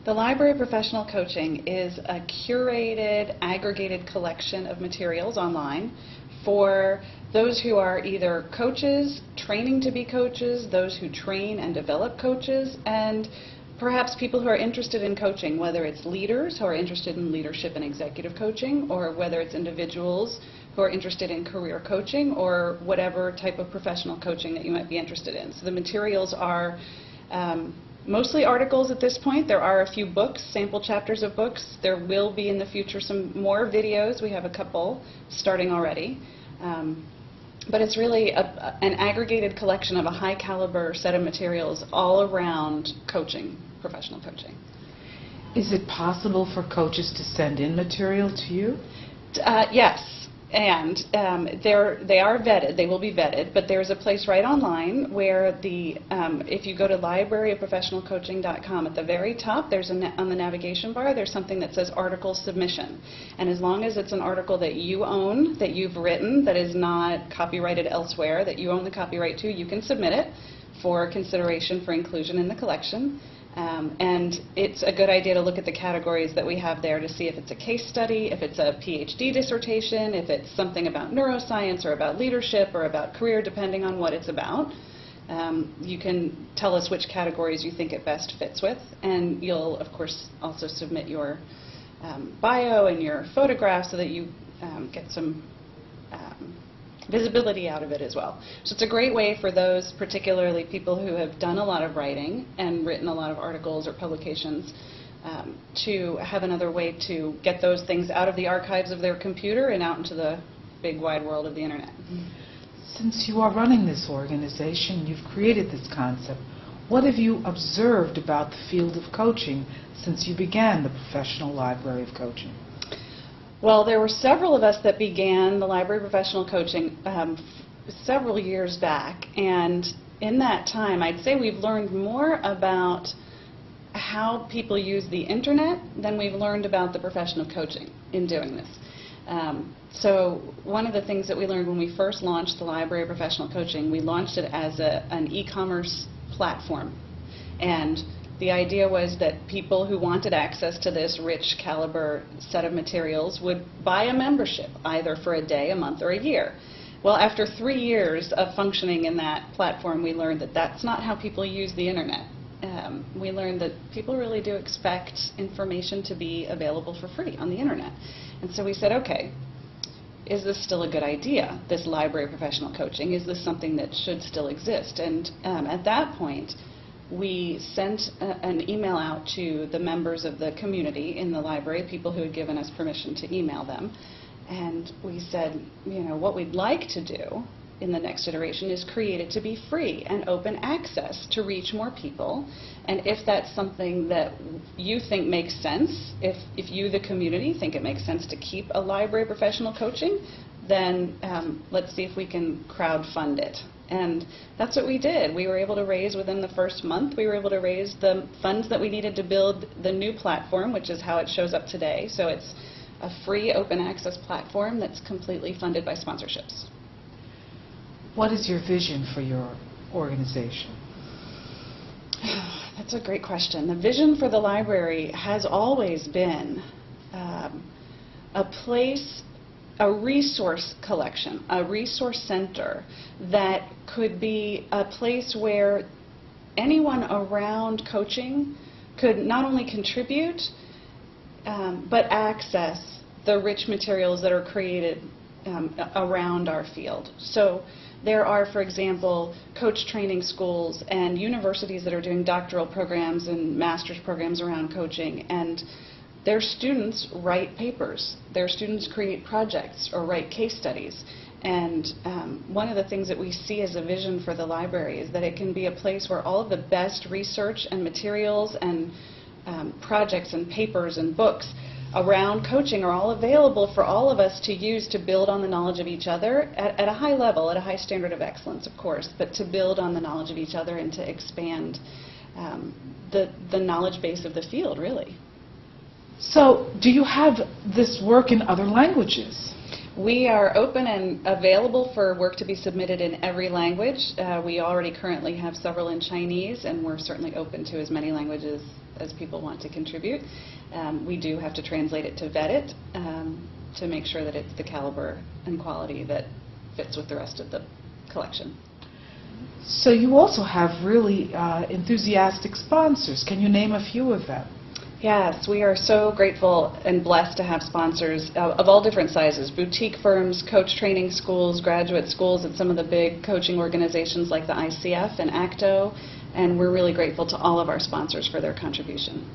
The Library of Professional Coaching is a curated, aggregated collection of materials online for those who are either coaches, training to be coaches, those who train and develop coaches, and perhaps people who are interested in coaching, whether it's leaders who are interested in leadership and executive coaching, or whether it's individuals who are interested in career coaching, or whatever type of professional coaching that you might be interested in. So the materials are mostly articles at this point. There are a few books, sample chapters of books. There will be in the future some more videos. We have a couple starting already. But it's really an aggregated collection of a high caliber set of materials all around coaching, professional coaching. Is it possible for coaches to send in material to you? Yes. And they are vetted, they will be vetted, but there's a place right online where if you go to libraryofprofessionalcoaching.com, at the very top, there's on the navigation bar, there's something that says article submission. And as long as it's an article that you own, that you've written, that is not copyrighted elsewhere, that you own the copyright to, you can submit it for consideration for inclusion in the collection. And it's a good idea to look at the categories that we have there to see if it's a case study, if it's a PhD dissertation, if it's something about neuroscience or about leadership or about career, depending on what it's about. You can tell us which categories you think it best fits with, and you'll, of course, also submit your bio and your photograph so that you get some visibility out of it as well. So it's a great way for those, particularly people who have done a lot of writing and written a lot of articles or publications, to have another way to get those things out of the archives of their computer and out into the big wide world of the internet. Since you are running this organization, you've created this concept, what have you observed about the field of coaching since you began the Professional Library of Coaching? Well, there were several of us that began the Library of Professional Coaching several years back, and in that time I'd say we've learned more about how people use the internet than we've learned about the professional coaching in doing this. So one of the things that we learned when we first launched the Library of Professional Coaching, we launched it as an e-commerce platform. And the idea was that people who wanted access to this rich caliber set of materials would buy a membership, either for a day, a month, or a year. Well, after 3 years of functioning in that platform, we learned that that's not how people use the internet. We learned that people really do expect information to be available for free on the internet. And so we said, okay, is this still a good idea, this Library of Professional Coaching? Is this something that should still exist? And at that point, we sent an email out to the members of the community in the library, people who had given us permission to email them. And we said, you know, what we'd like to do in the next iteration is create it to be free and open access to reach more people. And if that's something that you think makes sense, if you, the community, think it makes sense to keep a Library of Professional Coaching, then let's see if we can crowdfund it. And that's what we did. We were able to raise, within the first month, we were able to raise the funds that we needed to build the new platform, which is how it shows up today. So it's a free open access platform that's completely funded by sponsorships. What is your vision for your organization? That's a great question. The vision for the library has always been a place, a resource collection, a resource center that could be a place where anyone around coaching could not only contribute, but access the rich materials that are created around our field. So there are, for example, coach training schools and universities that are doing doctoral programs and master's programs around coaching, and their students write papers. Their students create projects or write case studies. And one of the things that we see as a vision for the library is that it can be a place where all of the best research and materials and projects and papers and books around coaching are all available for all of us to use to build on the knowledge of each other at a high level, at a high standard of excellence, of course, but to build on the knowledge of each other and to expand the knowledge base of the field, really. So, do you have this work in other languages? We are open and available for work to be submitted in every language. We already currently have several in Chinese, and we're certainly open to as many languages as people want to contribute. We do have to translate it to vet it to make sure that it's the caliber and quality that fits with the rest of the collection. So you also have really enthusiastic sponsors. Can you name a few of them? Yes, we are so grateful and blessed to have sponsors of all different sizes, boutique firms, coach training schools, graduate schools, and some of the big coaching organizations like the ICF and ACTO, and we're really grateful to all of our sponsors for their contribution.